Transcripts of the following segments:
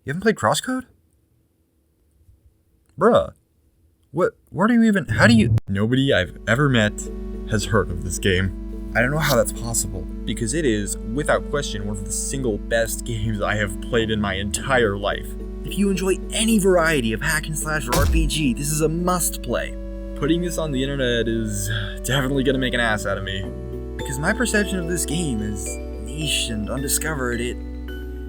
You haven't played CrossCode? Bruh. Where do you even, how do you? Nobody I've ever met has heard of this game. I don't know how that's possible, because it is, without question, one of the single best games I have played in my entire life. If you enjoy any variety of hack and slash or RPG, this is a must play. Putting this on the internet is definitely gonna make an ass out of me, because my perception of this game is niche and undiscovered.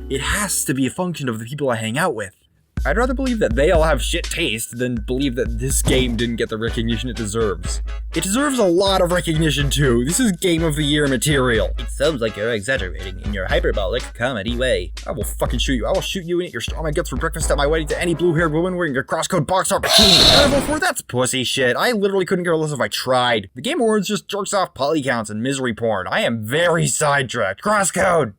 It has to be a function of the people I hang out with. I'd rather believe that they all have shit taste than believe that this game didn't get the recognition it deserves. It deserves a lot of recognition too. This is Game of the Year material. It sounds like you're exaggerating in your hyperbolic comedy way. I will fucking shoot you. I will shoot you and eat your straw my guts for breakfast at my wedding to any blue-haired woman wearing a CrossCode box art bikini. Level 4, that's pussy shit. I literally couldn't care less if I tried. The Game Awards just jerks off poly counts and misery porn. I am very sidetracked. CrossCode!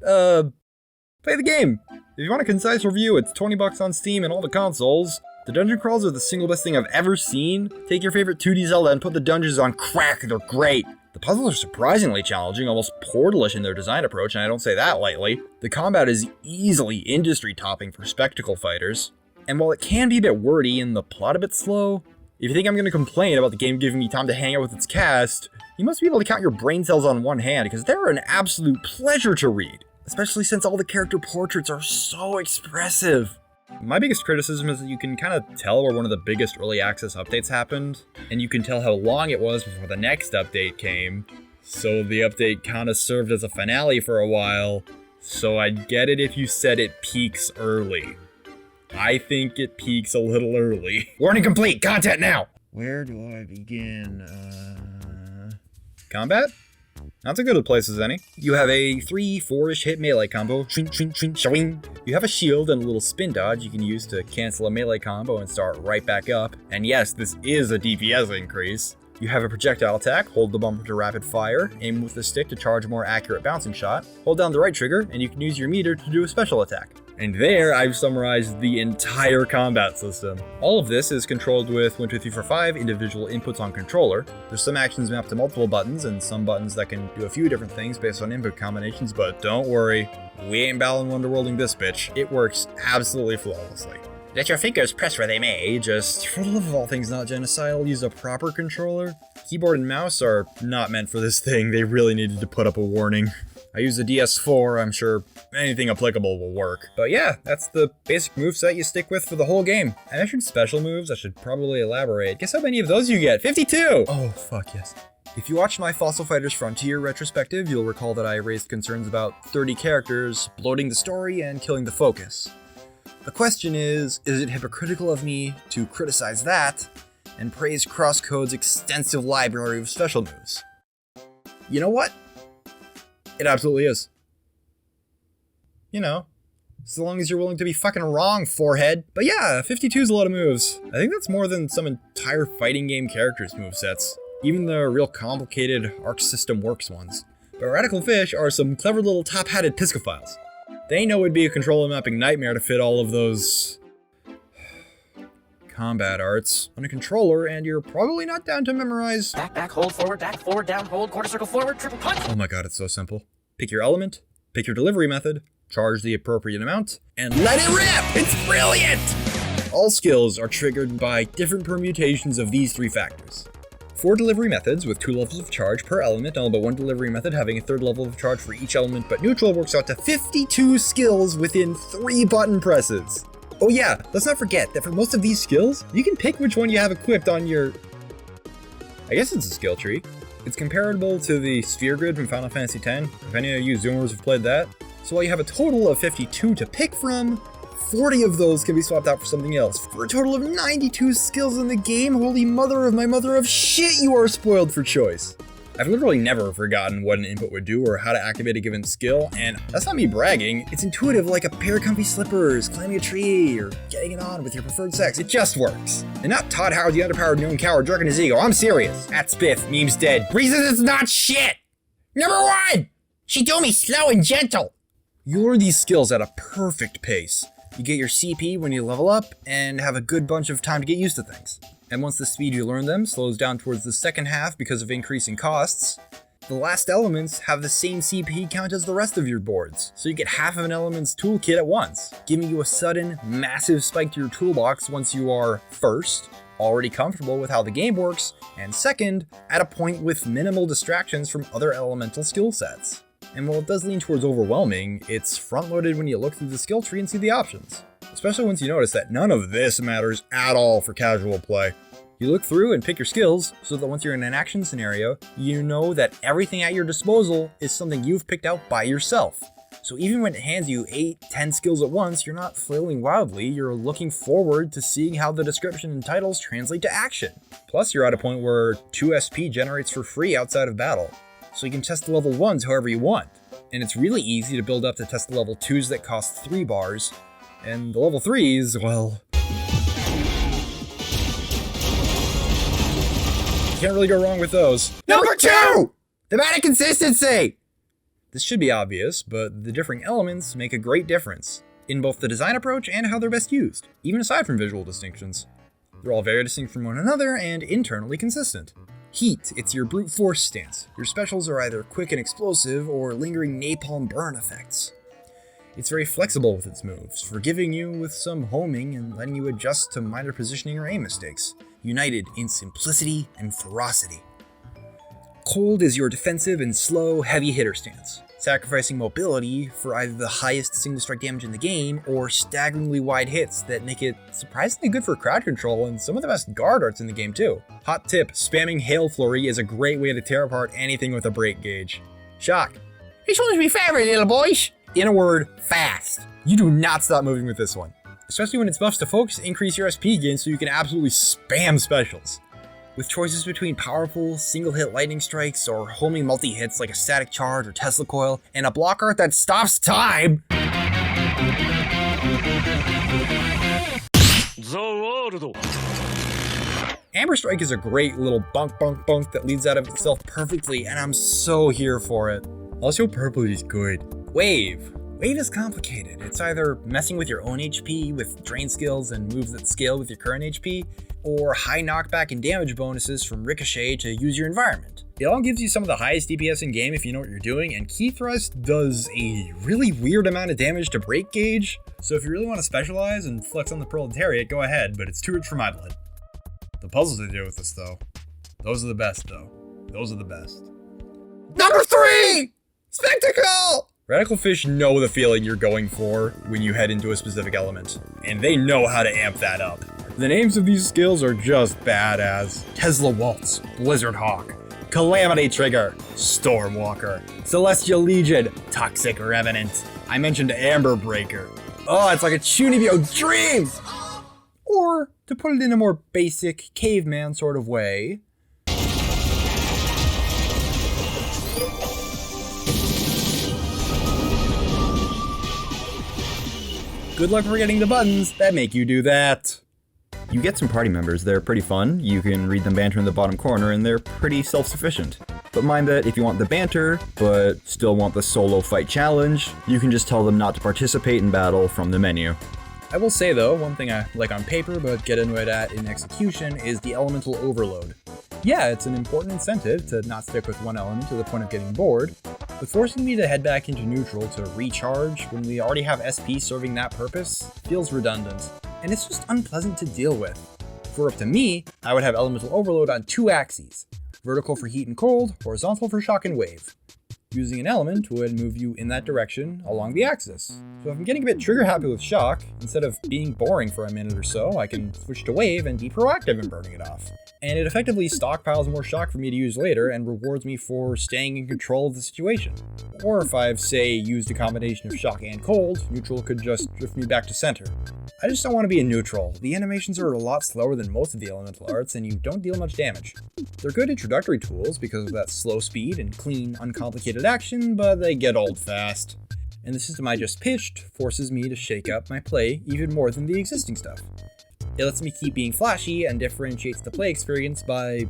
Play the game. If you want a concise review, it's $20 on Steam and all the consoles. The dungeon crawls are the single best thing I've ever seen. Take your favorite 2D Zelda and put the dungeons on crack, they're great. The puzzles are surprisingly challenging, almost Portal-ish in their design approach, and I don't say that lightly. The combat is easily industry-topping for spectacle fighters. And while it can be a bit wordy and the plot a bit slow, if you think I'm going to complain about the game giving me time to hang out with its cast, you must be able to count your brain cells on one hand, because they're an absolute pleasure to read. Especially since all the character portraits are so expressive. My biggest criticism is that you can kind of tell where one of the biggest early access updates happened, and you can tell how long it was before the next update came. So the update kind of served as a finale for a while, so I'd get it if you said it peaks early. I think it peaks a little early. Warning complete, content now! Where do I begin? Combat? Not so good a place as any. You have a 3-4-ish hit melee combo. You have a shield and a little spin dodge you can use to cancel a melee combo and start right back up. And yes, this is a DPS increase. You have a projectile attack, hold the bumper to rapid fire, aim with the stick to charge a more accurate bouncing shot, hold down the right trigger, and you can use your meter to do a special attack. And there, I've summarized the entire combat system. All of this is controlled with 1, 2, 3, 4, 5 individual inputs on controller. There's some actions mapped to multiple buttons, and some buttons that can do a few different things based on input combinations, but don't worry, we ain't Balan Wonderworlding this bitch. It works absolutely flawlessly. Let your fingers press where they may, just for the love of all things not genocidal, use a proper controller. Keyboard and mouse are not meant for this thing, they really needed to put up a warning. I use the DS4, I'm sure anything applicable will work. But yeah, that's the basic moveset you stick with for the whole game. I mentioned special moves, I should probably elaborate. Guess how many of those you get? 52! Oh, fuck yes. If you watched my Fossil Fighters Frontier retrospective, you'll recall that I raised concerns about 30 characters, bloating the story, and killing the focus. The question is it hypocritical of me to criticize that and praise CrossCode's extensive library of special moves? You know what? It absolutely is. You know, so long as you're willing to be fucking wrong, forehead. But yeah, 52 is a lot of moves. I think that's more than some entire fighting game characters' movesets. Even the real complicated Arc System Works ones. But Radical Fish are some clever little top-hatted piscophiles. They know it'd be a controller mapping nightmare to fit all of those combat arts on a controller, and you're probably not down to memorize back, hold, forward, down, hold, quarter circle forward, triple punch. Oh my god, it's so simple. Pick your element, pick your delivery method, charge the appropriate amount, and let it rip! It's brilliant! All skills are triggered by different permutations of these 3 factors. 4 delivery methods with 2 levels of charge per element, all but 1 delivery method having a 3rd level of charge for each element, but neutral works out to 52 skills within 3 button presses. Oh yeah, let's not forget that for most of these skills, you can pick which one you have equipped on your... I guess it's a skill tree. It's comparable to the sphere grid from Final Fantasy X, if any of you Zoomers have played that. So while you have a total of 52 to pick from, 40 of those can be swapped out for something else. For a total of 92 skills in the game, holy mother of my mother of shit, you are spoiled for choice. I've literally never forgotten what an input would do or how to activate a given skill, and that's not me bragging, it's intuitive like a pair of comfy slippers, climbing a tree, or getting it on with your preferred sex. It just works. And not Todd Howard, the underpowered known coward, jerking his ego. I'm serious. At Spiff, meme's dead. Reasons it's not shit! Number 1! She told me slow and gentle. You learn these skills at a perfect pace. You get your CP when you level up, and have a good bunch of time to get used to things. And once the speed you learn them slows down towards the second half because of increasing costs, The last elements have the same CP count as the rest of your boards, so you get half of an element's toolkit at once, giving you a sudden, massive spike to your toolbox once you are, first, already comfortable with how the game works, and second, at a point with minimal distractions from other elemental skill sets. And while it does lean towards overwhelming, it's front-loaded when you look through the skill tree and see the options. Especially once you notice that none of this matters at all for casual play. You look through and pick your skills, so that once you're in an action scenario, you know that everything at your disposal is something you've picked out by yourself. So even when it hands you 8-10 skills at once, you're not flailing wildly, you're looking forward to seeing how the description and titles translate to action. Plus you're at a point where 2 SP generates for free outside of battle, so you can test the level 1s however you want. And it's really easy to build up to test the level 2s that cost 3 bars, and the level 3s, well, you can't really go wrong with those. Number 2! Thematic consistency! This should be obvious, but the differing elements make a great difference in both the design approach and how they're best used, even aside from visual distinctions. They're all very distinct from one another and internally consistent. Heat, it's your brute force stance. Your specials are either quick and explosive or lingering napalm burn effects. It's very flexible with its moves, forgiving you with some homing and letting you adjust to minor positioning or aim mistakes, united in simplicity and ferocity. Cold is your defensive and slow, heavy hitter stance, sacrificing mobility for either the highest single strike damage in the game or staggeringly wide hits that make it surprisingly good for crowd control and some of the best guard arts in the game too. Hot tip, spamming Hail Flurry is a great way to tear apart anything with a break gauge. Shock. You're supposed to be favorite, little boys. In a word, fast. You do not stop moving with this one. Especially when its buffs to focus increase your SP gain so you can absolutely spam specials. With choices between powerful, single-hit lightning strikes or homing multi-hits like a static charge or Tesla coil, and a block art that stops time! Amber Strike is a great little bunk that leads out of itself perfectly, and I'm so here for it. Also, purple is good. Wave. Wave is complicated. It's either messing with your own HP with drain skills and moves that scale with your current HP, or high knockback and damage bonuses from Ricochet to use your environment. It all gives you some of the highest DPS in game if you know what you're doing, and Key Thrust does a really weird amount of damage to break gauge, so if you really want to specialize and flex on the proletariat, go ahead, but it's too rich for my blood. The puzzles they do with this though, those are the best though. Those are the best. Number 3! Spectacle! Radical Fish know the feeling you're going for when you head into a specific element, and they know how to amp that up. The names of these skills are just badass. Tesla Waltz, Blizzard Hawk, Calamity Trigger, Stormwalker, Celestial Legion, Toxic Revenant. I mentioned Amber Breaker. Oh, it's like a Chunibyo dream! Or, to put it in a more basic caveman sort of way, good luck forgetting the buttons that make you do that. You get some party members, they're pretty fun, you can read them banter in the bottom corner, and they're pretty self-sufficient. But mind that if you want the banter, but still want the solo fight challenge, you can just tell them not to participate in battle from the menu. I will say though, one thing I like on paper but get annoyed at in execution is the elemental overload. Yeah, it's an important incentive to not stick with one element to the point of getting bored, but forcing me to head back into neutral to recharge when we already have SP serving that purpose feels redundant, and it's just unpleasant to deal with. For up to me, I would have elemental overload on 2 axes, vertical for heat and cold, horizontal for shock and wave. Using an element would move you in that direction along the axis. So if I'm getting a bit trigger happy with shock, instead of being boring for a minute or so, I can switch to wave and be proactive in burning it off. And it effectively stockpiles more shock for me to use later and rewards me for staying in control of the situation. Or if I've, say, used a combination of shock and cold, neutral could just drift me back to center. I just don't want to be in neutral. The animations are a lot slower than most of the elemental arts and you don't deal much damage. They're good introductory tools because of that slow speed and clean, uncomplicated action, but they get old fast. And the system I just pitched forces me to shake up my play even more than the existing stuff. It lets me keep being flashy and differentiates the play experience by,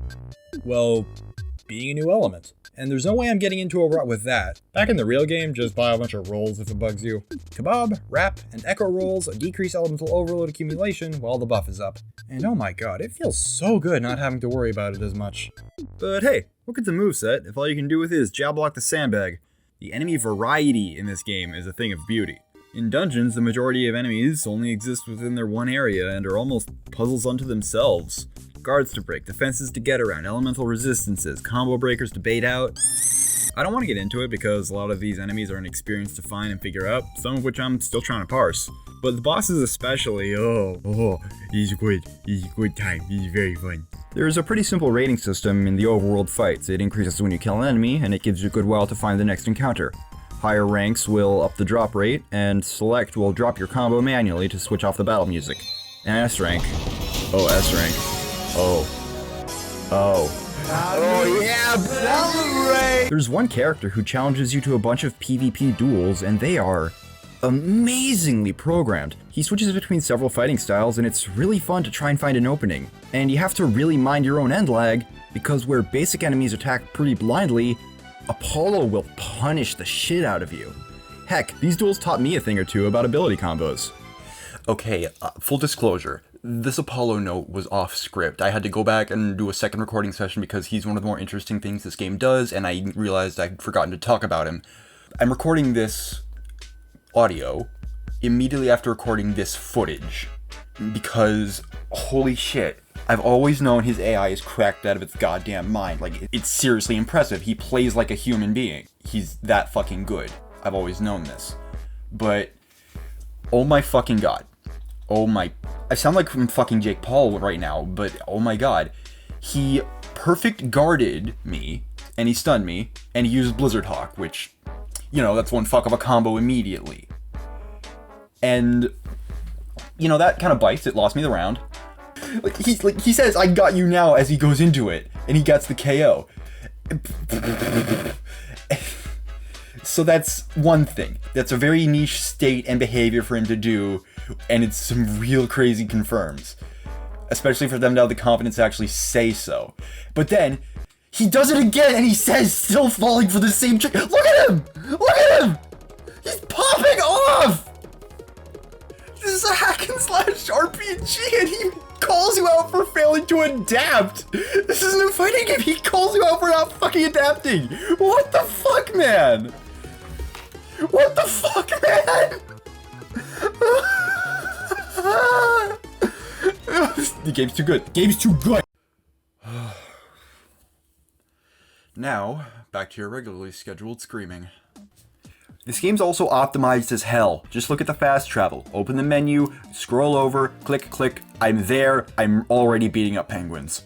well, being a new element. And there's no way I'm getting into a rut with that. Back in the real game, just buy a bunch of rolls if it bugs you. Kebab, Wrap, and Echo rolls decrease elemental overload accumulation while the buff is up. And oh my god, it feels so good not having to worry about it as much. But hey, Look at the moveset if all you can do with it is jab block the sandbag. The enemy variety in this game is a thing of beauty. In dungeons, the majority of enemies only exist within their one area and are almost puzzles unto themselves. Guards to break, defenses to get around, elemental resistances, combo breakers to bait out. I don't want to get into it because a lot of these enemies are an experience to find and figure out, some of which I'm still trying to parse. But the bosses especially, he's good. He's a good time. He's very fun. There's a pretty simple rating system in the overworld fights. It increases when you kill an enemy, and it gives you a good while to find the next encounter. Higher ranks will up the drop rate, and select will drop your combo manually to switch off the battle music. And S rank. Oh, S rank. Oh yeah, battle rank! There's one character who challenges you to a bunch of PvP duels, and they are amazingly programmed. He switches between several fighting styles, and it's really fun to try and find an opening. And you have to really mind your own end lag, because where basic enemies attack pretty blindly, Apollo will punish the shit out of you. Heck, these duels taught me a thing or two about ability combos. Okay, full disclosure, this Apollo note was off script. I had to go back and do a second recording session because he's one of the more interesting things this game does, and I realized I'd forgotten to talk about him. I'm recording this audio immediately after recording this footage because, holy shit, I've always known his AI is cracked out of its goddamn mind. Like, it's seriously impressive. He plays like a human being. He's that fucking good. I've always known this. But, oh my fucking god. I sound like I'm fucking Jake Paul right now, but oh my god. He perfect guarded me, and he stunned me, and he used Blizzard Hawk, which, you know, that's one fuck of a combo immediately. And, you know, that kind of bites. It lost me the round. He says, "I got you now," as he goes into it, and he gets the KO. So that's one thing. That's a very niche state and behavior for him to do, and it's some real crazy confirms. Especially for them to have the confidence to actually say so. But then, he does it again, and he says, still falling for the same trick. Look at him! Look at him! He's popping off! This is a hack and slash RPG, and he calls you out for failing to adapt. This isn't a fighting game. He calls you out for not fucking adapting. What the fuck, man? What the fuck, man? The game's too good. Game's too good. Now, back to your regularly scheduled screaming. This game's also optimized as hell. Just look at the fast travel. Open the menu, scroll over, click, click. I'm there. I'm already beating up penguins.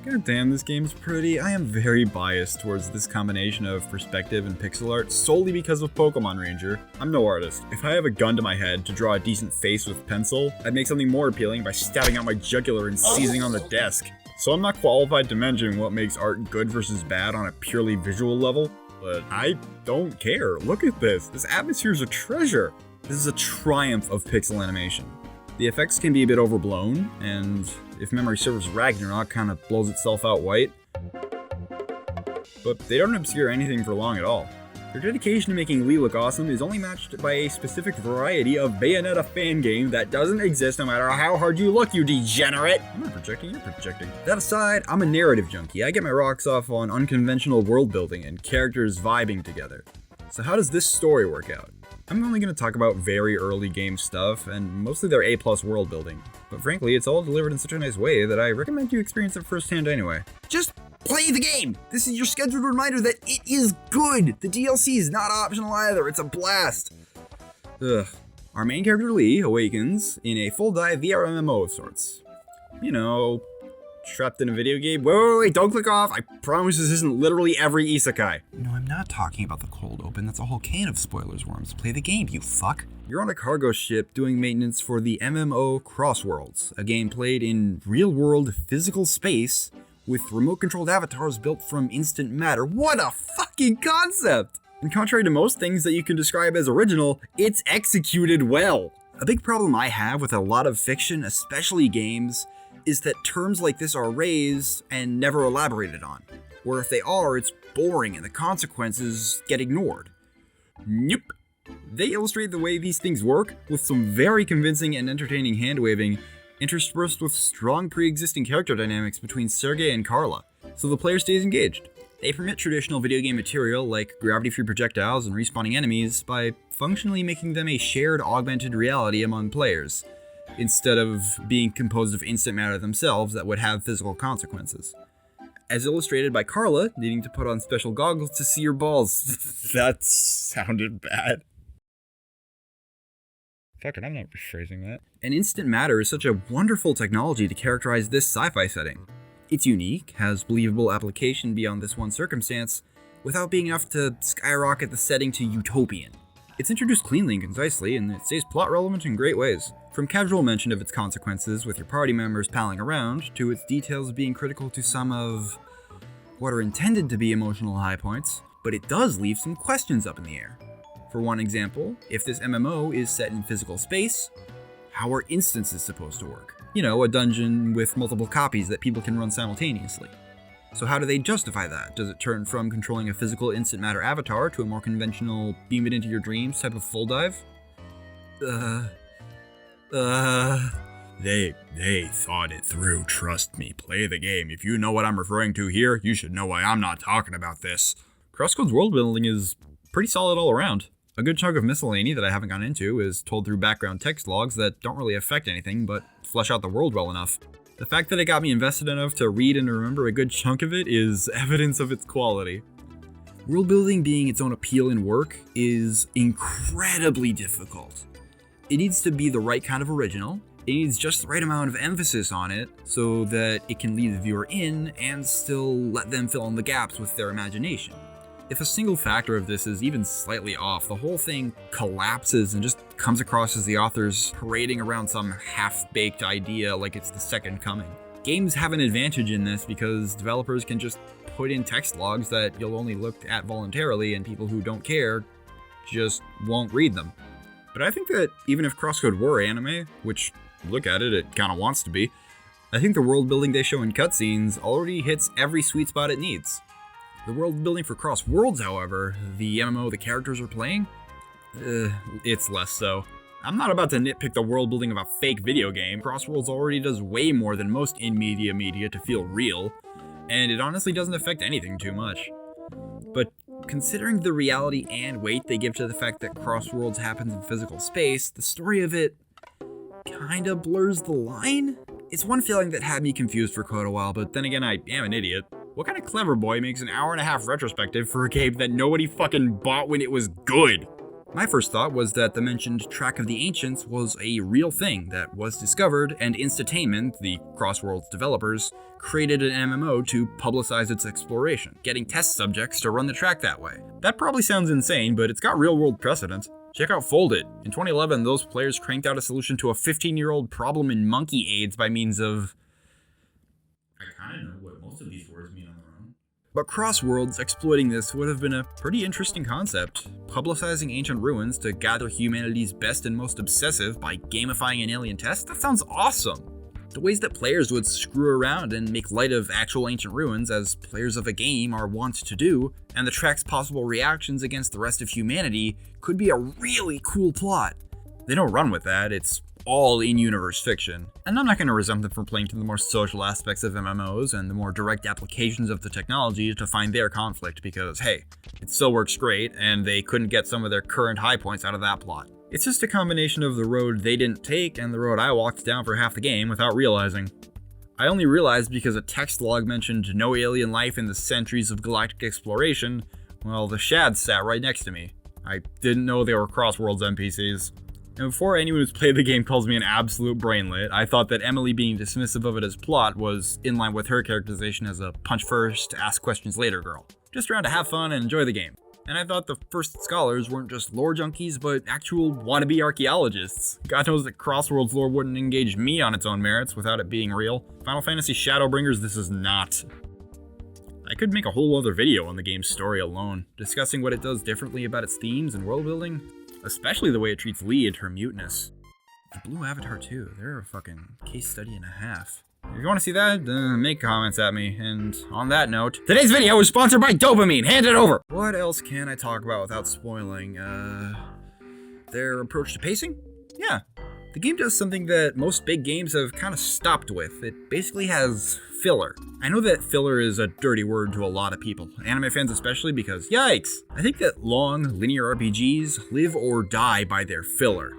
God damn, this game's pretty. I am very biased towards this combination of perspective and pixel art solely because of Pokemon Ranger. I'm no artist. If I have a gun to my head to draw a decent face with pencil, I'd make something more appealing by stabbing out my jugular and seizing on the desk. So I'm not qualified to mention what makes art good versus bad on a purely visual level, but I don't care. Look at this. This atmosphere is a treasure. This is a triumph of pixel animation. The effects can be a bit overblown, and if memory serves, Ragnarok kind of blows itself out white. But they don't obscure anything for long at all. Their dedication to making Lee look awesome is only matched by a specific variety of Bayonetta fan game that doesn't exist no matter how hard you look, you degenerate! I'm not projecting, you're projecting. That aside, I'm a narrative junkie. I get my rocks off on unconventional world building and characters vibing together. So how does this story work out? I'm only going to talk about very early game stuff, and mostly their A+ world building. But frankly, it's all delivered in such a nice way that I recommend you experience it firsthand anyway. Just play the game! This is your scheduled reminder that it is good! The DLC is not optional either, it's a blast! Ugh. Our main character Lee awakens in a full dive VR MMO of sorts. You know, trapped in a video game. Wait, don't click off! I promise this isn't literally every isekai. No, I'm not talking about the cold open. That's a whole can of spoilers, Worms. Play the game, you fuck. You're on a cargo ship doing maintenance for the MMO Crossworlds, a game played in real-world physical space with remote-controlled avatars built from instant matter. What a fucking concept! And contrary to most things that you can describe as original, it's executed well. A big problem I have with a lot of fiction, especially games, is that terms like this are raised and never elaborated on. Or if they are, it's boring and the consequences get ignored. Nope. They illustrate the way these things work with some very convincing and entertaining hand-waving, interspersed with strong pre-existing character dynamics between Sergei and Carla, so the player stays engaged. They permit traditional video game material like gravity-free projectiles and respawning enemies by functionally making them a shared augmented reality among players, instead of being composed of instant matter themselves that would have physical consequences. As illustrated by Carla needing to put on special goggles to see your balls. That sounded bad. Fuck it, I'm not rephrasing that. And instant matter is such a wonderful technology to characterize this sci-fi setting. It's unique, has believable application beyond this one circumstance, without being enough to skyrocket the setting to utopian. It's introduced cleanly and concisely, and it stays plot relevant in great ways. From casual mention of its consequences with your party members palling around, to its details being critical to some of what are intended to be emotional high points, but it does leave some questions up in the air. For one example, if this MMO is set in physical space, how are instances supposed to work? You know, a dungeon with multiple copies that people can run simultaneously. So how do they justify that? Does it turn from controlling a physical instant matter avatar to a more conventional beam it into your dreams type of full dive? They thought it through, trust me. Play the game. If you know what I'm referring to here, you should know why I'm not talking about this. CrossCode's world building is pretty solid all around. A good chunk of miscellany that I haven't gone into is told through background text logs that don't really affect anything but flesh out the world well enough. The fact that it got me invested enough to read and remember a good chunk of it is evidence of its quality. World building being its own appeal in work is incredibly difficult. It needs to be the right kind of original, it needs just the right amount of emphasis on it so that it can lead the viewer in and still let them fill in the gaps with their imagination. If a single factor of this is even slightly off, the whole thing collapses and just comes across as the author's parading around some half-baked idea like it's the second coming. Games have an advantage in this because developers can just put in text logs that you'll only look at voluntarily, and people who don't care just won't read them. But I think that even if CrossCode were anime, which, look at it, it kinda wants to be, I think the world building they show in cutscenes already hits every sweet spot it needs. The world building for Cross Worlds, however, the MMO the characters are playing, it's less so. I'm not about to nitpick the world building of a fake video game. Cross Worlds already does way more than most in-media media to feel real, and it honestly doesn't affect anything too much. But considering the reality and weight they give to the fact that Cross Worlds happens in physical space, the story of it kinda blurs the line? It's one feeling that had me confused for quite a while, but then again, I am an idiot. What kind of clever boy makes an hour-and-a-half retrospective for a game that nobody fucking bought when it was good? My first thought was that the mentioned Track of the Ancients was a real thing that was discovered, and Instatainment, the CrossWorlds developers, created an MMO to publicize its exploration, getting test subjects to run the track that way. That probably sounds insane, but it's got real-world precedent. Check out Foldit. In 2011, those players cranked out a solution to a 15-year-old problem in monkey AIDS by means of... I kinda know what most of these words mean on their own. But CrossWorlds exploiting this would have been a pretty interesting concept. Publicizing ancient ruins to gather humanity's best and most obsessive by gamifying an alien test? That sounds awesome! The ways that players would screw around and make light of actual ancient ruins, as players of a game are wont to do, and the track's possible reactions against the rest of humanity could be a really cool plot. They don't run with that, it's all in-universe fiction. And I'm not going to resent them for playing to the more social aspects of MMOs and the more direct applications of the technology to find their conflict, because hey, it still works great, and they couldn't get some of their current high points out of that plot. It's just a combination of the road they didn't take and the road I walked down for half the game without realizing. I only realized because a text log mentioned no alien life in the centuries of galactic exploration, while the Shads sat right next to me. I didn't know they were CrossWorlds NPCs. And before anyone who's played the game calls me an absolute brainlet, I thought that Emily being dismissive of it as plot was in line with her characterization as a punch first, ask questions later girl. Just around to have fun and enjoy the game. And I thought the first scholars weren't just lore junkies, but actual wannabe archaeologists. God knows that CrossWorlds lore wouldn't engage me on its own merits without it being real. Final Fantasy Shadowbringers, this is not. I could make a whole other video on the game's story alone, discussing what it does differently about its themes and world building, especially the way it treats Lee and her muteness. The Blue Avatar too, they're a fucking case study and a half. If you want to see that, make comments at me. And on that note, today's video is sponsored by Dopamine. Hand it over! What else can I talk about without spoiling? Their approach to pacing? Yeah. The game does something that most big games have kind of stopped with. It basically has filler. I know that filler is a dirty word to a lot of people, anime fans especially, because yikes! I think that long, linear RPGs live or die by their filler.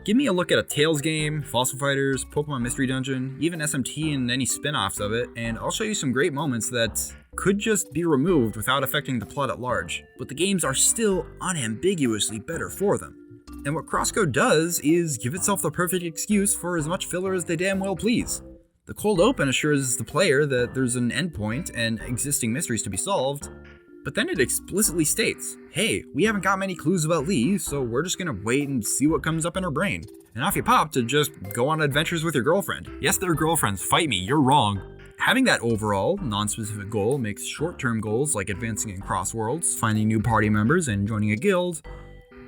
Give me a look at a Tales game, Fossil Fighters, Pokemon Mystery Dungeon, even SMT and any spin-offs of it, and I'll show you some great moments that could just be removed without affecting the plot at large, but the games are still unambiguously better for them. And what CrossCode does is give itself the perfect excuse for as much filler as they damn well please. The cold open assures the player that there's an endpoint and existing mysteries to be solved, but then it explicitly states, hey, we haven't got many clues about Lee, so we're just gonna wait and see what comes up in her brain. And off you pop to just go on adventures with your girlfriend. Yes, they're girlfriends, fight me, you're wrong. Having that overall, non-specific goal makes short-term goals like advancing in cross-worlds, finding new party members, and joining a guild,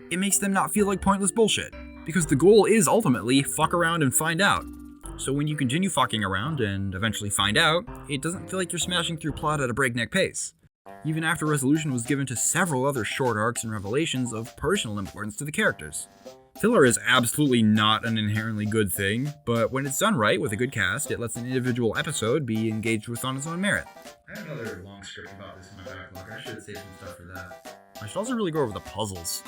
it makes them not feel like pointless bullshit. Because the goal is ultimately fuck around and find out. So when you continue fucking around and eventually find out, it doesn't feel like you're smashing through plot at a breakneck pace. Even after resolution was given to several other short arcs and revelations of personal importance to the characters. Filler is absolutely not an inherently good thing, but when it's done right with a good cast, it lets an individual episode be engaged with on its own merit. I have another long script about this in my backlog. I should save some stuff for that. I should also really go over the puzzles.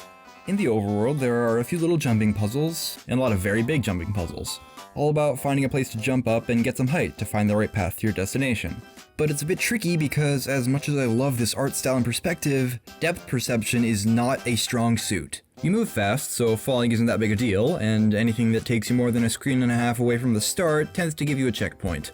In the overworld, there are a few little jumping puzzles, and a lot of very big jumping puzzles. All about finding a place to jump up and get some height to find the right path to your destination. But it's a bit tricky because as much as I love this art style and perspective, depth perception is not a strong suit. You move fast, so falling isn't that big a deal, and anything that takes you more than a screen and a half away from the start tends to give you a checkpoint.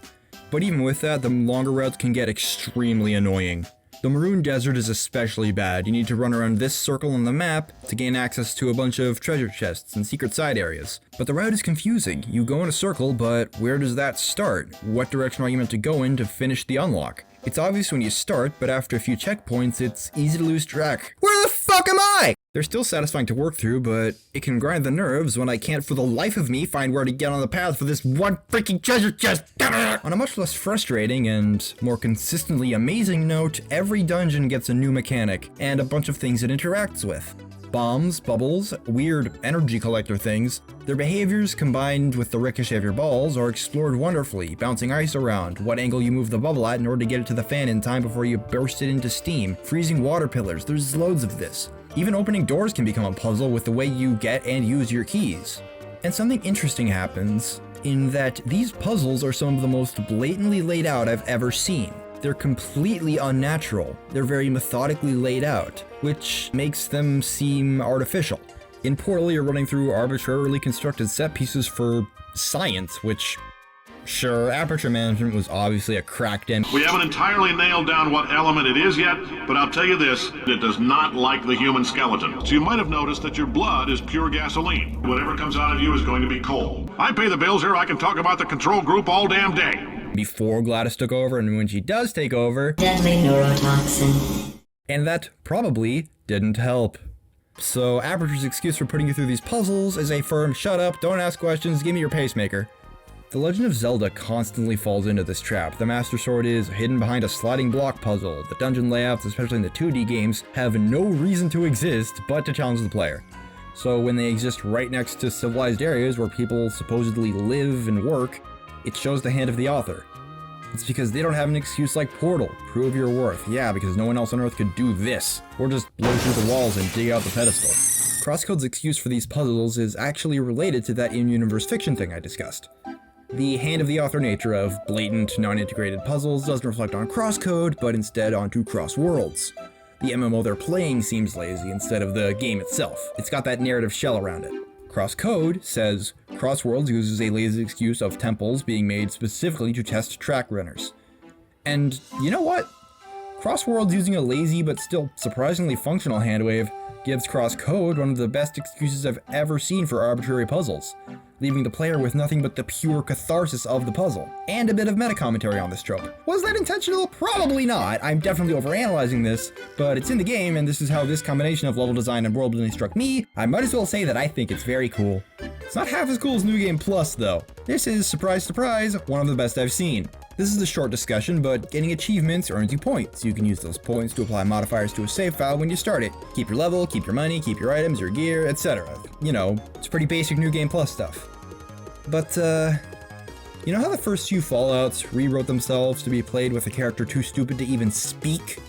But even with that, the longer routes can get extremely annoying. The Maroon Desert is especially bad. You need to run around this circle on the map to gain access to a bunch of treasure chests and secret side areas. But the route is confusing. You go in a circle, but where does that start? What direction are you meant to go in to finish the unlock? It's obvious when you start, but after a few checkpoints, it's easy to lose track. Where the fuck am I? They're still satisfying to work through, but it can grind the nerves when I can't for the life of me find where to get on the path for this one freaking treasure chest. On a much less frustrating and more consistently amazing note, every dungeon gets a new mechanic and a bunch of things it interacts with. Bombs, bubbles, weird energy collector things. Their behaviors combined with the ricochet of your balls are explored wonderfully, bouncing ice around, what angle you move the bubble at in order to get it to the fan in time before you burst it into steam, freezing water pillars, there's loads of this. Even opening doors can become a puzzle with the way you get and use your keys. And something interesting happens in that these puzzles are some of the most blatantly laid out I've ever seen. They're completely unnatural. They're very methodically laid out, which makes them seem artificial. In Portal, you're running through arbitrarily constructed set pieces for science, which, sure, aperture management was obviously a cracked in. We haven't entirely nailed down what element it is yet, but I'll tell you this, it does not like the human skeleton. So you might have noticed that your blood is pure gasoline. Whatever comes out of you is going to be coal. I pay the bills here, I can talk about the control group all damn day. Before Gladys took over, and when she does take over, deadly neurotoxin. And that probably didn't help. So Aperture's excuse for putting you through these puzzles is a firm shut up, don't ask questions, give me your pacemaker. The Legend of Zelda constantly falls into this trap. The Master Sword is hidden behind a sliding block puzzle. The dungeon layouts, especially in the 2D games, have no reason to exist but to challenge the player. So when they exist right next to civilized areas where people supposedly live and work, it shows the hand of the author. It's because they don't have an excuse like Portal. Prove your worth. Yeah, because no one else on Earth could do this. Or just blow through the walls and dig out the pedestal. CrossCode's excuse for these puzzles is actually related to that in-universe fiction thing I discussed. The hand of the author nature of blatant, non-integrated puzzles doesn't reflect on CrossCode, but instead onto cross-worlds. The MMO they're playing seems lazy instead of the game itself. It's got that narrative shell around it. CrossCode says Crossworlds uses a lazy excuse of temples being made specifically to test track runners. And you know what? Crossworlds using a lazy but still surprisingly functional handwave gives CrossCode one of the best excuses I've ever seen for arbitrary puzzles, leaving the player with nothing but the pure catharsis of the puzzle, and a bit of meta-commentary on this trope. Was that intentional? Probably not. I'm definitely overanalyzing this, but it's in the game, and this is how this combination of level design and world building struck me. I might as well say that I think it's very cool. It's not half as cool as New Game Plus, though. This is, surprise, surprise, one of the best I've seen. This is a short discussion, but getting achievements earns you points. You can use those points to apply modifiers to a save file when you start it. Keep your level, keep your money, keep your items, your gear, etc. You know, it's pretty basic New Game Plus stuff. But, you know how the first few Fallouts rewrote themselves to be played with a character too stupid to even speak?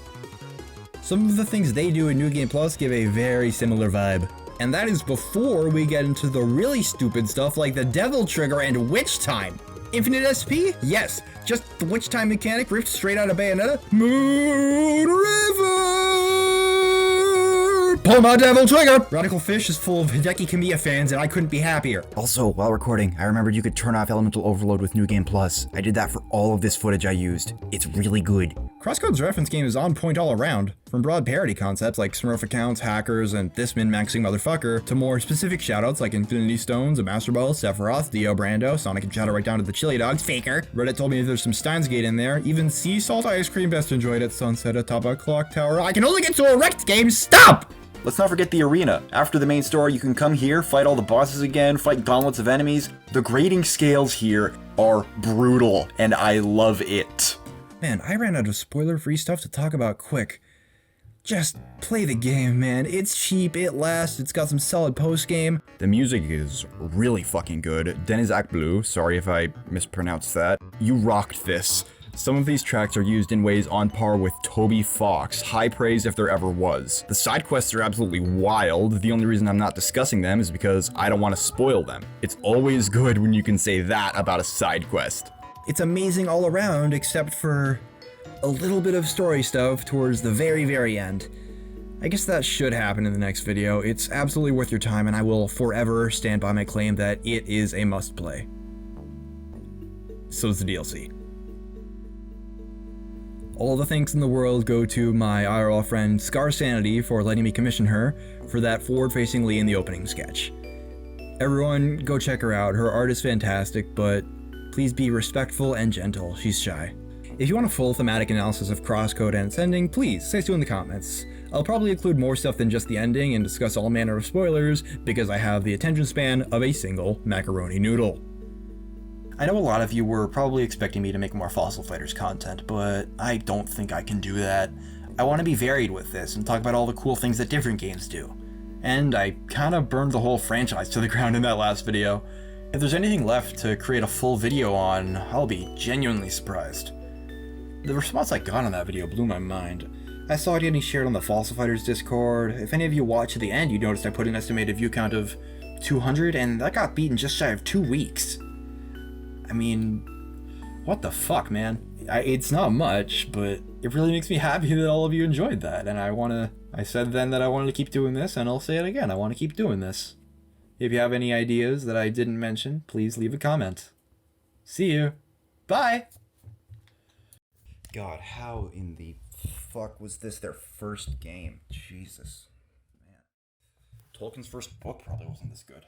Some of the things they do in New Game Plus give a very similar vibe. And that is before we get into the really stupid stuff like the Devil Trigger and Witch Time. Infinite SP? Yes, just the Witch Time mechanic ripped straight out of Bayonetta. Moon River! Pull my Devil Trigger! Radical Fish is full of Hideki Kamiya fans and I couldn't be happier. Also, while recording, I remembered you could turn off Elemental Overload with New Game Plus. I did that for all of this footage I used. It's really good. CrossCode's reference game is on point all around, from broad parody concepts like Smurf accounts, hackers, and this min-maxing motherfucker, to more specific shoutouts like Infinity Stones, a Master Ball, Sephiroth, Dio Brando, Sonic and Shadow right down to the Chili Dogs, Faker. Reddit told me there's some Steins Gate in there, even Sea Salt Ice Cream best enjoyed at sunset atop a clock tower. I can only get to a wrecked game, stop! Let's not forget the arena. After the main story, you can come here, fight all the bosses again, fight gauntlets of enemies. The grading scales here are brutal, and I love it. Man, I ran out of spoiler-free stuff to talk about quick. Just play the game, man. It's cheap, it lasts, it's got some solid post-game. The music is really fucking good. Deniz Akbulut, sorry if I mispronounced that. You rocked this. Some of these tracks are used in ways on par with Toby Fox, high praise if there ever was. The side quests are absolutely wild. The only reason I'm not discussing them is because I don't want to spoil them. It's always good when you can say that about a side quest. It's amazing all around, except for a little bit of story stuff towards the very, very end. I guess that should happen in the next video. It's absolutely worth your time, and I will forever stand by my claim that it is a must-play. So is the DLC. All the thanks in the world go to my IRL friend Scar Sanity for letting me commission her for that forward-facing Lee in the opening sketch. Everyone, go check her out. Her art is fantastic, but please be respectful and gentle. She's shy. If you want a full thematic analysis of CrossCode and its ending, please say so in the comments. I'll probably include more stuff than just the ending and discuss all manner of spoilers because I have the attention span of a single macaroni noodle. I know a lot of you were probably expecting me to make more Fossil Fighters content, but I don't think I can do that. I want to be varied with this and talk about all the cool things that different games do. And I kind of burned the whole franchise to the ground in that last video. If there's anything left to create a full video on, I'll be genuinely surprised. The response I got on that video blew my mind. I saw it getting shared on the Fossil Fighters Discord. If any of you watched to the end, you noticed I put an estimated view count of 200, and that got beaten just shy of 2 weeks. I mean, what the fuck, man? It's not much, but it really makes me happy that all of you enjoyed that, and I said then that I wanted to keep doing this, and I'll say it again, I want to keep doing this. If you have any ideas that I didn't mention, please leave a comment. See you. Bye! God, how in the fuck was this their first game? Jesus. Man. Tolkien's first book probably wasn't this good.